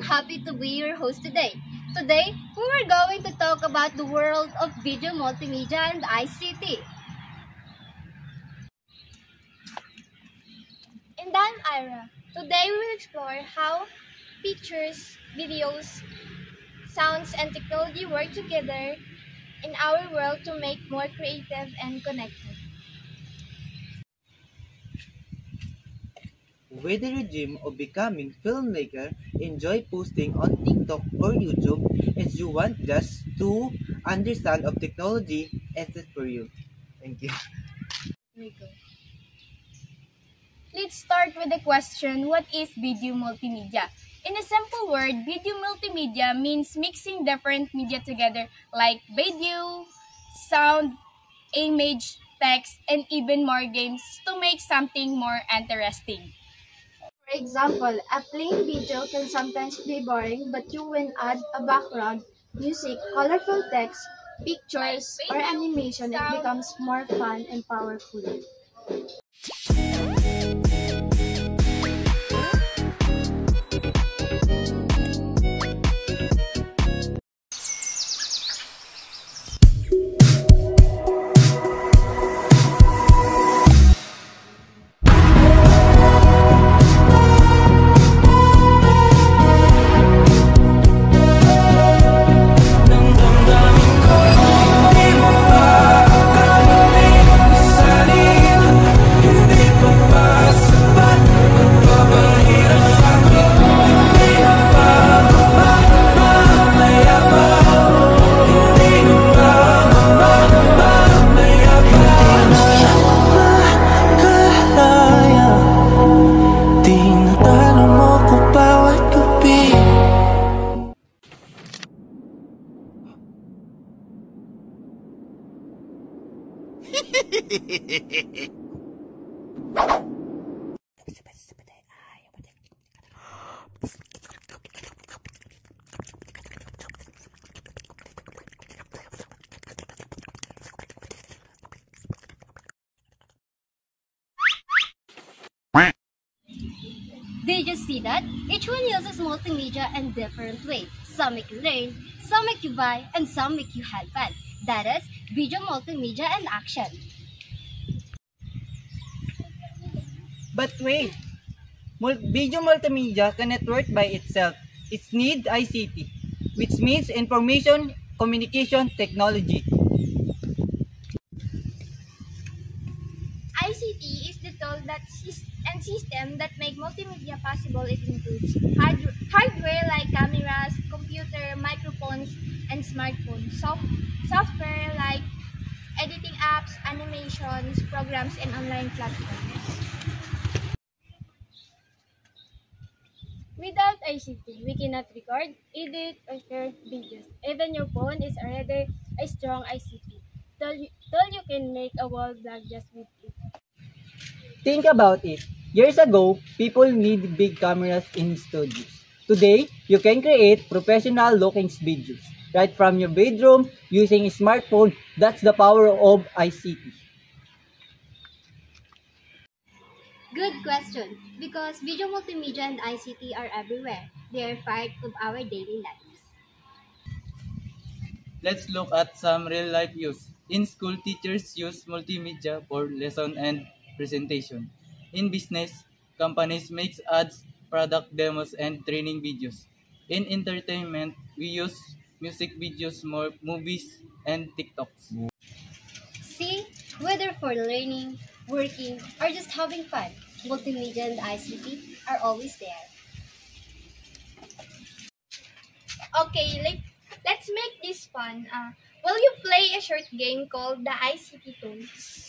I'm happy to be your host today. Today, we're going to talk about the world of video multimedia and ICT. And I'm Ira. Today we will explore how pictures, videos, sounds, and technology work together in our world to make more creative and connected. Whether you dream of becoming filmmaker, enjoy posting on TikTok or YouTube, as you want just to understand of technology, is it for you. Thank you. Let's start with the question, what is video multimedia? In a simple word, video multimedia means mixing different media together like video, sound, image, text, and even more games to make something more interesting. For example, a plain video can sometimes be boring, but you can add a background, music, colorful text, pictures, or animation, it becomes more fun and powerful. Did you see that? Each one uses multimedia in different ways. Some make you learn, some make you buy, and some make you have fun. That is video multimedia and action. But wait, video multimedia cannot work by itself. It needs ICT, which means information communication technology. ICT is the tool and system that make multimedia possible. It includes hardware like cameras, computer, microphones, and smartphones. Software like editing apps, animations, programs, and online platforms. Without ICT, we cannot record, edit, or share videos. Even your phone is already a strong ICT. Tool you can make a wall blog just with it. Think about it. Years ago, people need big cameras in studios. Today, you can create professional-looking videos right from your bedroom using a smartphone. That's the power of ICT. Good question, because video multimedia and ICT are everywhere. They are part of our daily lives. Let's look at some real-life use. In school, teachers use multimedia for lesson and presentation. In business, companies make ads, product demos, and training videos. In entertainment, we use music videos, more movies, and TikToks. See, whether for learning, working, or just having fun, multimedia and ICT are always there. Okay, let's make this fun. Will you play a short game called the ICT Tools?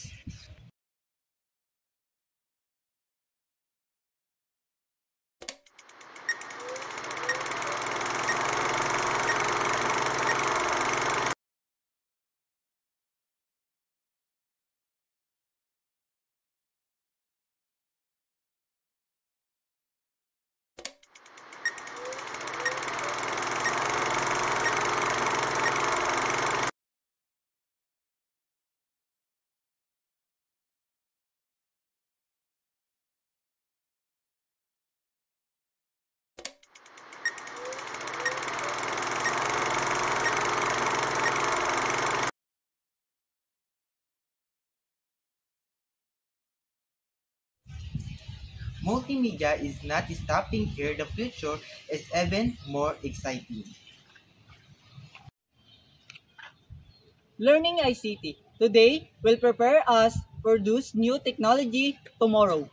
multimedia is not stopping here. The future is even more exciting. Learning ICT today will prepare us for those new technology tomorrow.